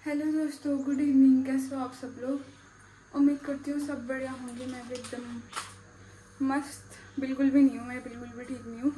Hello दोस्तों, good evening. कैसे हो आप सब लोग? उम्मीद करती हूँ सब बढ़िया होंगे। मैं भी एकदम मस्त बिल्कुल भी नहीं हूँ, मैं बिल्कुल भी ठीक नहीं हूँ।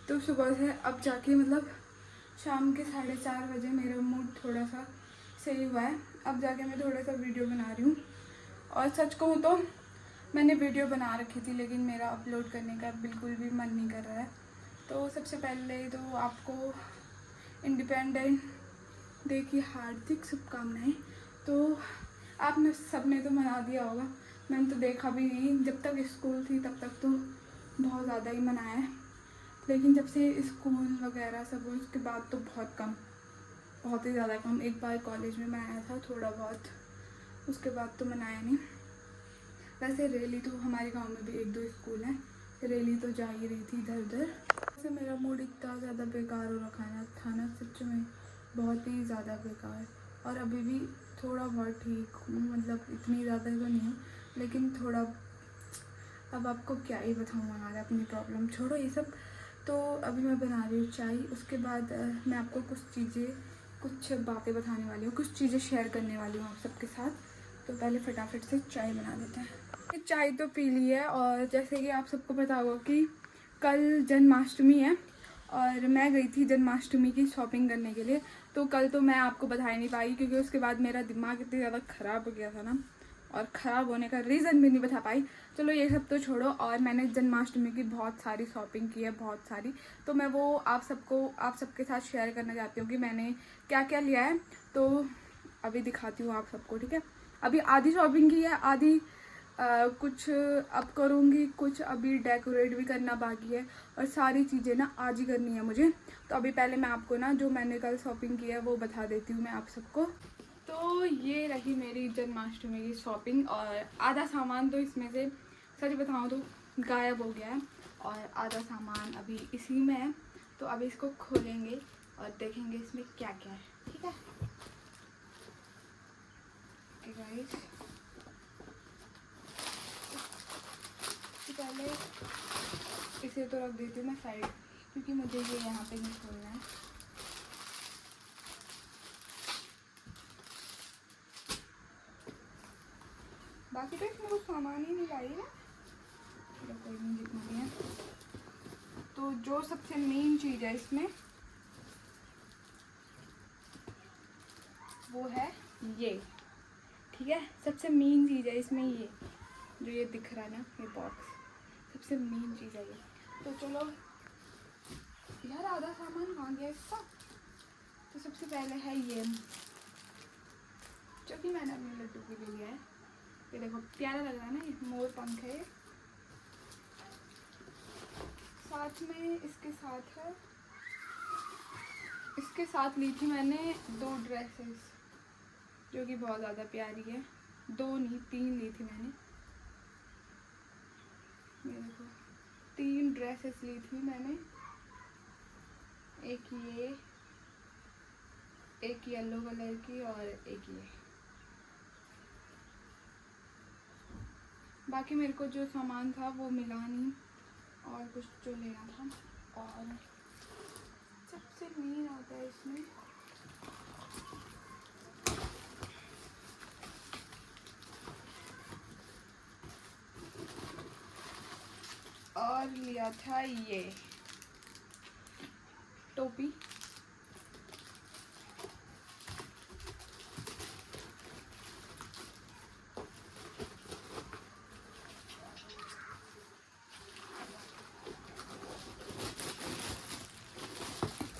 तो सुबह से अब जाके मतलब शाम के 4:30 बजे मेरा मूड थोड़ा सा सही हुआ है। अब जाके मैं थोड़ा सा वीडियो बना रही हूँ। और सच कहूँ तो मैंने वीडियो बना रखी थी, लेकिन मेरा अपलोड करने का बिल्कुल भी मन नहीं कर रहा है। तो सबसे पहले तो आपको इंडिपेंडेंट डे की हार्दिक शुभकामनाएं। तो आपने सबने तो मना दिया होगा, मैंने तो देखा भी नहीं। जब तक स्कूल थी तब तक तो बहुत ज़्यादा ही मनाया है, लेकिन जब से स्कूल वगैरह सब हुआ उसके बाद तो बहुत कम, बहुत ही ज़्यादा कम। एक बार कॉलेज में मनाया था थोड़ा बहुत, उसके बाद तो मनाया नहीं। वैसे रैली तो हमारे गांव में भी एक दो स्कूल हैं, रैली तो जा ही रही थी इधर उधर। वैसे मेरा मूड इतना ज़्यादा बेकार हो रखा था ना, सच में बहुत ही ज़्यादा बेकार। और अभी भी थोड़ा बहुत ठीक हूँ, मतलब इतनी ज़्यादा तो नहीं हूँ, लेकिन थोड़ा। अब आपको क्या ही बताऊँ यार, अपनी प्रॉब्लम छोड़ो ये सब। तो अभी मैं बना रही हूँ चाय, उसके बाद मैं आपको कुछ बातें बताने वाली हूँ, कुछ चीज़ें शेयर करने वाली हूँ आप सबके साथ। तो पहले फटाफट से चाय बना देते हैं। चाय तो पी ली है, और जैसे कि आप सबको पता होगा कि कल जन्माष्टमी है, और मैं गई थी जन्माष्टमी की शॉपिंग करने के लिए। तो कल तो मैं आपको बता ही नहीं पाई, क्योंकि उसके बाद मेरा दिमाग इतना ज़्यादा ख़राब हो गया था ना, और ख़राब होने का रीज़न भी नहीं बता पाई। चलो ये सब तो छोड़ो। और मैंने जन्माष्टमी की बहुत सारी शॉपिंग की है, बहुत सारी। तो मैं वो आप सबके साथ शेयर करना चाहती हूँ कि मैंने क्या क्या लिया है। तो अभी दिखाती हूँ आप सबको, ठीक है। अभी आधी शॉपिंग की है, आधी कुछ अब करूँगी, कुछ अभी डेकोरेट भी करना बाकी है, और सारी चीज़ें ना आज ही करनी है मुझे। तो अभी पहले मैं आपको ना जो मैंने कल शॉपिंग की है वो बता देती हूँ मैं आप सबको। तो ये रही मेरी जन्माष्टमी की शॉपिंग, और आधा सामान तो इसमें से सच बताऊँ तो गायब हो गया है, और आधा सामान अभी इसी में है। तो अभी इसको खोलेंगे और देखेंगे इसमें क्या क्या है, ठीक है गाइस। पहले इसे तो रख देती हूँ मैं साइड, क्योंकि मुझे ये यहाँ पे नहीं खोलना है। बाकी तो इसमें कुछ सामान ही नहीं लाई है, चलो कोई नहीं, जितना भी है। तो जो सबसे मेन चीज़ है इसमें वो है ये, ठीक है। सबसे मेन चीज़ है इसमें ये, जो ये दिख रहा है ना, ये बॉक्स सबसे मेन चीज़ है ये। तो चलो यार, आधा सामान कहाँ गया इसका। तो सबसे पहले है ये, जो कि मैंने अपने लड्डू के लिए लिया है। ये देखो प्यारा लग रहा है ना, ये मोर पंख है। साथ में इसके साथ ली थी मैंने 2 ड्रेसेस, जो कि बहुत ज़्यादा प्यारी है। 2 नहीं 3 ली थी मैंने, ये देखो 3 ड्रेसेस ली थी मैंने। एक ये, एक येलो कलर की, और एक ये। बाकी मेरे को जो सामान था वो मिला नहीं, और कुछ जो लेना था। और सबसे मेन आता है इसमें और लिया था ये टोपी।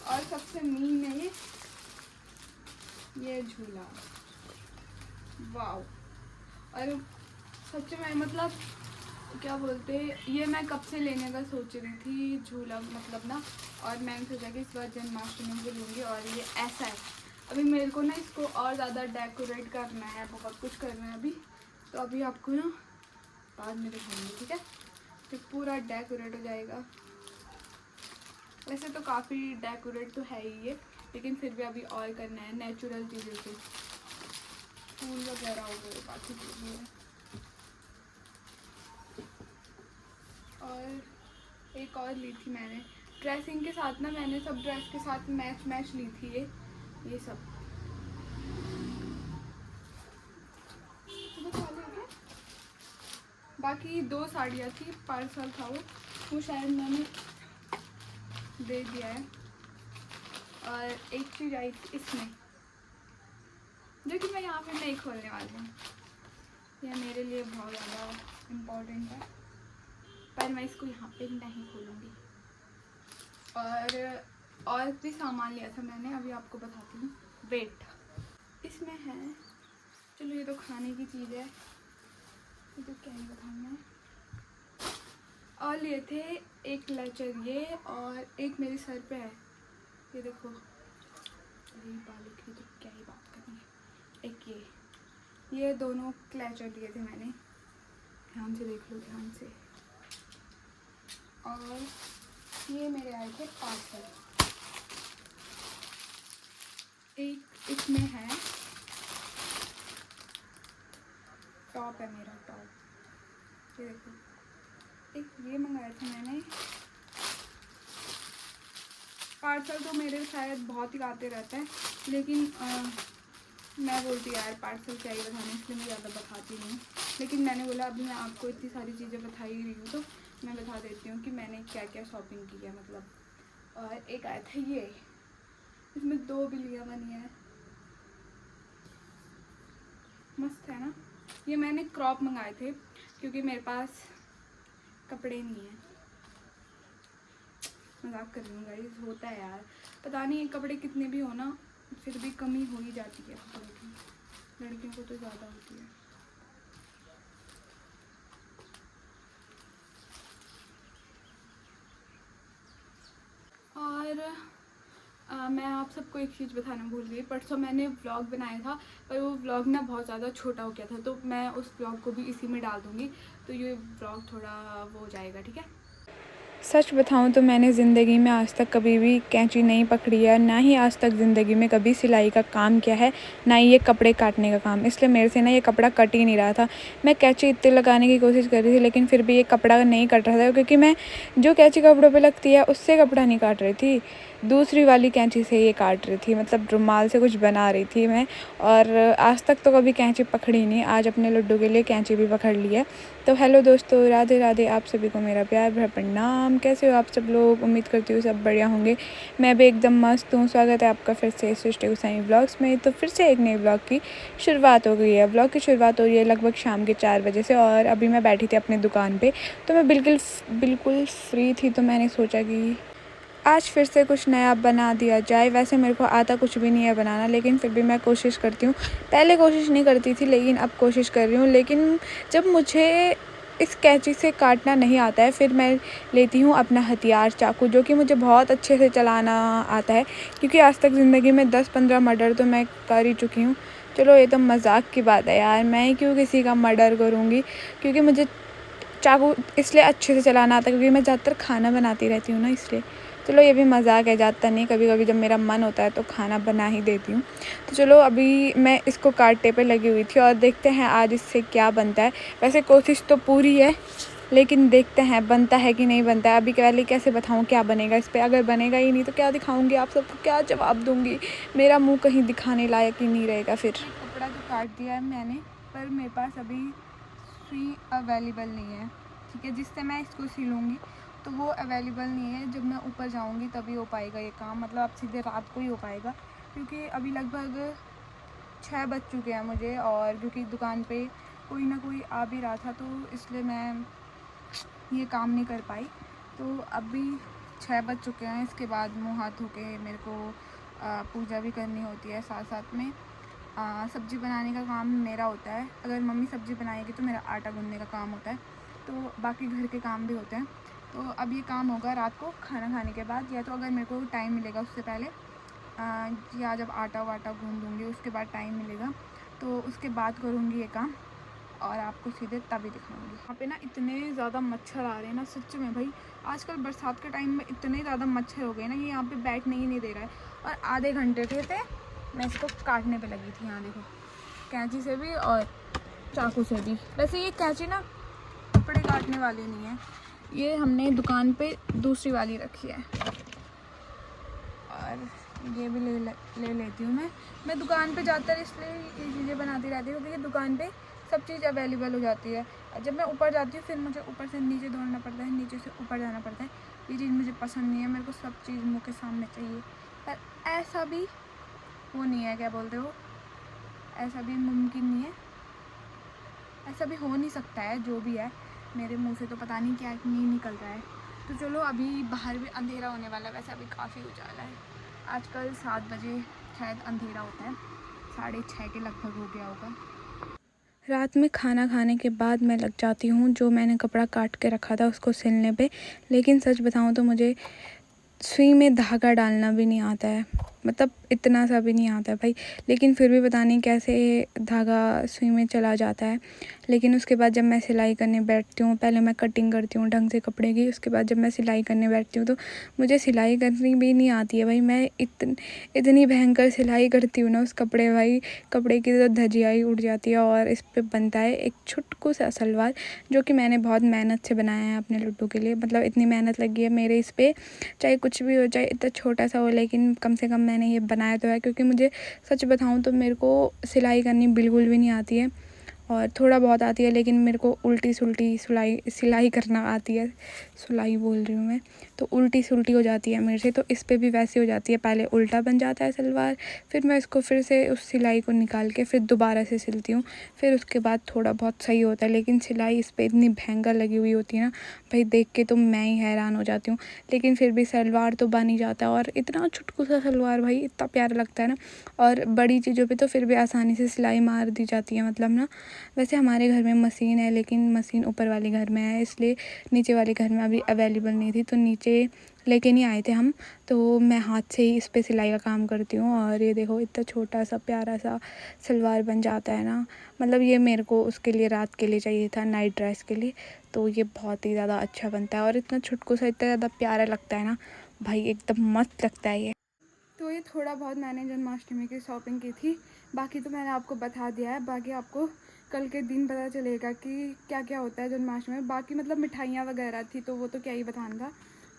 और सबसे मेन है ये झूला, वाओ। और सच में मतलब क्या बोलते, ये मैं कब से लेने का सोच रही थी झूला, मतलब ना। और मैंने सोचा कि इस बार जन्माष्टमी को लूँगी। और ये ऐसा है, अभी मेरे को ना इसको और ज़्यादा डेकोरेट करना है, बहुत कुछ करना है अभी। तो अभी आपको ना बाद में दिखाऊंगी, ठीक है। तो पूरा डेकोरेट हो जाएगा। वैसे तो काफ़ी डेकोरेट तो है ही ये, लेकिन फिर भी अभी और करना है नेचुरल चीज़ों से, फूल वगैरह हो गए, बाकी चीज़ें। और एक और ली थी मैंने ड्रेसिंग के साथ ना, मैंने सब ड्रेस के साथ मैच ली थी ये सब। बाकी 2 साड़ियाँ थी, पार्सल था वो शायद मैंने दे दिया है। और एक चीज़ आई थी इसमें, जो कि मैं यहाँ पे नहीं खोलने वाली हूँ। यह मेरे लिए बहुत ज़्यादा इम्पोर्टेंट है, पर मैं इसको यहाँ पे नहीं खोलूँगी। और भी सामान लिया था मैंने, अभी आपको बताती हूँ। वेट इसमें है, चलो ये तो खाने की चीज़ है, ये तो क्या ही बताऊँ मैं। और लिए थे एक क्लचर ये, और एक मेरे सर पे है, ये देखो, अरे बालों की तो क्या ही बात करनी है। एक ये दोनों क्लचर लिए थे मैंने, ध्यान से देख लो, ध्यान से। और ये मेरे आए थे पार्सल। एक इसमें है टॉप, है मेरा टॉप, ये देखो। एक ये मंगाया था मैंने। पार्सल तो मेरे शायद बहुत ही आते रहते हैं, लेकिन मैं बोलती यार पार्सल क्या ही बताने, इसलिए मैं ज़्यादा बताती नहीं। लेकिन मैंने बोला अभी मैं आपको इतनी सारी चीज़ें बता ही रही हूँ, तो मैं बता देती हूँ कि मैंने क्या क्या शॉपिंग की है मतलब। और एक आया था ये, इसमें 2 बिल्लियाँ बनी है, मस्त है ना। ये मैंने क्रॉप मंगाए थे क्योंकि मेरे पास कपड़े नहीं हैं। मजाक कर रही हूँ गाइस, होता है यार, पता नहीं कपड़े कितने भी हो ना, फिर भी कमी हो ही जाती है कपड़ों की, लड़कियों को तो ज़्यादा होती है। और मैं आप सबको एक चीज़ बताना भूल गई, परसों मैंने व्लॉग बनाया था, पर वो व्लॉग ना बहुत ज़्यादा छोटा हो गया था, तो मैं उस व्लॉग को भी इसी में डाल दूँगी, तो ये व्लॉग थोड़ा वो हो जाएगा, ठीक है। सच बताऊं तो मैंने ज़िंदगी में आज तक कभी भी कैंची नहीं पकड़ी है, ना ही आज तक ज़िंदगी में कभी सिलाई का काम किया है, ना ही ये कपड़े काटने का काम। इसलिए मेरे से ना ये कपड़ा कट ही नहीं रहा था। मैं कैंची इतने लगाने की कोशिश कर रही थी, लेकिन फिर भी ये कपड़ा नहीं कट रहा था, क्योंकि मैं जो कैंची कपड़ों पे लगती है उससे कपड़ा नहीं काट रही थी, दूसरी वाली कैंची से ये काट रही थी, मतलब रुमाल से कुछ बना रही थी मैं। और आज तक तो कभी कैंची पकड़ी नहीं, आज अपने लड्डू के लिए कैंची भी पकड़ ली है। तो हेलो दोस्तों, राधे राधे, आप सभी को मेरा प्यार भरा प्रणाम। कैसे हो आप सब लोग? उम्मीद करती हूँ सब बढ़िया होंगे। मैं भी एकदम मस्त हूँ। स्वागत है आपका फिर से सृष्टि गोसाई व्लॉग्स में। तो फिर से एक नए व्लॉग की शुरुआत हो गई है। व्लॉग की शुरुआत हो रही है लगभग शाम के 4 बजे से, और अभी मैं बैठी थी अपनी दुकान पर, तो मैं बिल्कुल फ्री थी, तो मैंने सोचा कि आज फिर से कुछ नया बना दिया जाए। वैसे मेरे को आता कुछ भी नहीं है बनाना, लेकिन फिर भी मैं कोशिश करती हूँ। पहले कोशिश नहीं करती थी, लेकिन अब कोशिश कर रही हूँ। लेकिन जब मुझे इस कैंची से काटना नहीं आता है, फिर मैं लेती हूँ अपना हथियार चाकू, जो कि मुझे बहुत अच्छे से चलाना आता है, क्योंकि आज तक ज़िंदगी में 10-15 मर्डर तो मैं कर ही चुकी हूँ। चलो ये तो मजाक की बात है यार, मैं क्यों किसी का मर्डर करूँगी, क्योंकि मुझे चाकू इसलिए अच्छे से चलाना आता है क्योंकि मैं ज़्यादातर खाना बनाती रहती हूँ ना, इसलिए। चलो ये भी मजाक है, ज़्यादातर नहीं, कभी कभी जब मेरा मन होता है तो खाना बना ही देती हूँ। तो चलो अभी मैं इसको काटने पे लगी हुई थी, और देखते हैं आज इससे क्या बनता है। वैसे कोशिश तो पूरी है, लेकिन देखते हैं बनता है कि नहीं बनता है। अभी पहले कैसे बताऊँ क्या बनेगा इस पर, अगर बनेगा ही नहीं तो क्या दिखाऊँगी आप सबको, क्या जवाब दूँगी, मेरा मुँह कहीं दिखाने लायक ही नहीं रहेगा फिर। कपड़ा तो काट दिया है मैंने, पर मेरे पास अभी सुई अवेलेबल नहीं है, ठीक है, जिससे मैं इसको सिलूँगी, तो वो अवेलेबल नहीं है। जब मैं ऊपर जाऊँगी तभी हो पाएगा ये काम, मतलब अब सीधे रात को ही हो पाएगा, क्योंकि अभी लगभग 6 बज चुके हैं मुझे, और क्योंकि दुकान पे कोई ना कोई आ भी रहा था, तो इसलिए मैं ये काम नहीं कर पाई। तो अभी 6 बज चुके हैं, इसके बाद मुँह हाथ धो के मेरे को पूजा भी करनी होती है। साथ साथ में सब्ज़ी बनाने का काम मेरा होता है। अगर मम्मी सब्ज़ी बनाएगी तो मेरा आटा गूँथने का काम होता है, तो बाकी घर के काम भी होते हैं। तो अब ये काम होगा रात को खाना खाने के बाद, या तो अगर मेरे को टाइम मिलेगा उससे पहले, या जब आटा वाटा गूँध दूँगी उसके बाद टाइम मिलेगा, तो उसके बाद करूँगी ये काम, और आपको सीधे तभी दिखाऊंगी। यहाँ पे ना इतने ज़्यादा मच्छर आ रहे हैं ना, सच में भाई, आजकल बरसात के टाइम में इतने ज़्यादा मच्छर हो गए ना कि यहाँ पे बैठने ही नहीं दे रहा है। और आधे घंटे थे मैं इसको काटने पे लगी थी, यहाँ देखो, कैंची से भी और चाकू से भी। वैसे ये कैंची ना कपड़े काटने वाली नहीं है, ये हमने दुकान पे दूसरी वाली रखी है। और ये भी ले लेती हूँ मैं दुकान पे ज़्यादातर इसलिए ये चीज़ें बनाती रहती हूँ, क्योंकि दुकान पे सब चीज़ अवेलेबल हो जाती है। जब मैं ऊपर जाती हूँ फिर मुझे ऊपर से नीचे दौड़ना पड़ता है, नीचे से ऊपर जाना पड़ता है। ये चीज़ मुझे पसंद नहीं है, मेरे को सब चीज़ मुँह के सामने चाहिए। पर ऐसा भी वो नहीं है, क्या बोलते हो, ऐसा भी मुमकिन नहीं है, ऐसा भी हो नहीं सकता है। जो भी है मेरे मुंह से तो पता नहीं क्या नहीं निकल रहा है। तो चलो अभी बाहर भी अंधेरा होने वाला है, वैसे अभी काफ़ी उजाला है। आजकल 7 बजे शायद अंधेरा होता है, 6:30 के लगभग हो गया होगा। रात में खाना खाने के बाद मैं लग जाती हूँ जो मैंने कपड़ा काट के रखा था उसको सिलने पे। लेकिन सच बताऊँ तो मुझे सुई में धागा डालना भी नहीं आता है, मतलब इतना सा भी नहीं आता है भाई। लेकिन फिर भी पता नहीं कैसे धागा सुई में चला जाता है। लेकिन उसके बाद जब मैं सिलाई करने बैठती हूँ, पहले मैं कटिंग करती हूँ ढंग से कपड़े की, उसके बाद जब मैं सिलाई करने बैठती हूँ तो मुझे सिलाई करनी भी नहीं आती है भाई। मैं इतनी भयंकर सिलाई करती हूँ ना उस कपड़े, भाई कपड़े की तो धजिया ही उड़ जाती है। और इस पर बनता है एक छुटकू सा सलवार जो कि मैंने बहुत मेहनत से बनाया है अपने लड्डू के लिए। मतलब इतनी मेहनत लगी है मेरे इस पर, चाहे कुछ भी हो, चाहे इतना छोटा सा हो, लेकिन कम से कम मैंने ये बनाया तो है। क्योंकि मुझे सच बताऊँ तो मेरे को सिलाई करनी बिल्कुल भी नहीं आती है, और थोड़ा बहुत आती है, लेकिन मेरे को उल्टी सुल्टी सिलाई करना आती है। सिलाई बोल रही हूँ मैं, तो उल्टी सुल्टी हो जाती है मेरे से। तो इस पे भी वैसे हो जाती है, पहले उल्टा बन जाता है सलवार, फिर मैं इसको फिर से उस सिलाई को निकाल के फिर दोबारा से सिलती हूँ, फिर उसके बाद थोड़ा बहुत सही होता है। लेकिन सिलाई इस पर इतनी भयंकर लगी हुई होती है ना भाई, देख के तो मैं ही हैरान हो जाती हूँ। लेकिन फिर भी सलवार तो बन ही जाता है, और इतना छुटकू सा सलवार भाई इतना प्यारा लगता है ना। और बड़ी चीज़ों पे तो फिर भी आसानी से सिलाई मार दी जाती है, मतलब ना। वैसे हमारे घर में मशीन है, लेकिन मशीन ऊपर वाले घर में है, इसलिए नीचे वाले घर में अभी अवेलेबल नहीं थी, तो नीचे लेके नहीं आए थे हम। तो मैं हाथ से ही इस पे सिलाई का काम करती हूँ। और ये देखो इतना छोटा सा प्यारा सा सलवार बन जाता है ना। मतलब ये मेरे को उसके लिए रात के लिए चाहिए था, नाइट ड्रेस के लिए। तो ये बहुत ही ज़्यादा अच्छा बनता है, और इतना छुटकू सा इतना ज़्यादा प्यारा लगता है ना भाई, एकदम मस्त लगता है ये। तो ये थोड़ा बहुत मैंने जन्माष्टमी की शॉपिंग की थी, बाकी तो मैंने आपको बता दिया है। बाकी आपको कल के दिन पता चलेगा कि क्या क्या होता है जन्माष्टमी में। बाकी मतलब मिठाइयाँ वगैरह थी तो वो तो क्या ही बताना था।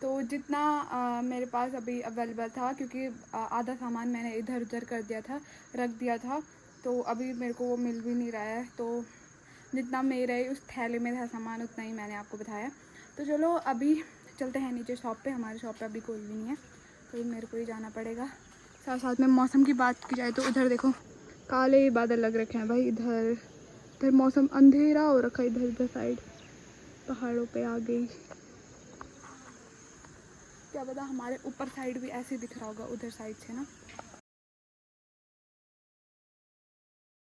तो जितना मेरे पास अभी अवेलेबल था, क्योंकि आधा सामान मैंने इधर उधर कर दिया था, रख दिया था, तो अभी मेरे को वो मिल भी नहीं रहा है। तो जितना मेरे उस थैले में था सामान उतना ही मैंने आपको बताया। तो चलो अभी चलते हैं नीचे शॉप पे। हमारे शॉप पे अभी कोई भी नहीं है, तो मेरे को ही जाना पड़ेगा। साथ साथ में मौसम की बात की जाए तो उधर देखो काले बादल लग रखे हैं भाई। इधर इधर मौसम अंधेरा हो रखा है, इधर इधर साइड पहाड़ों पे आ गई, क्या पता हमारे ऊपर साइड भी ऐसे दिख रहा होगा उधर साइड से ना।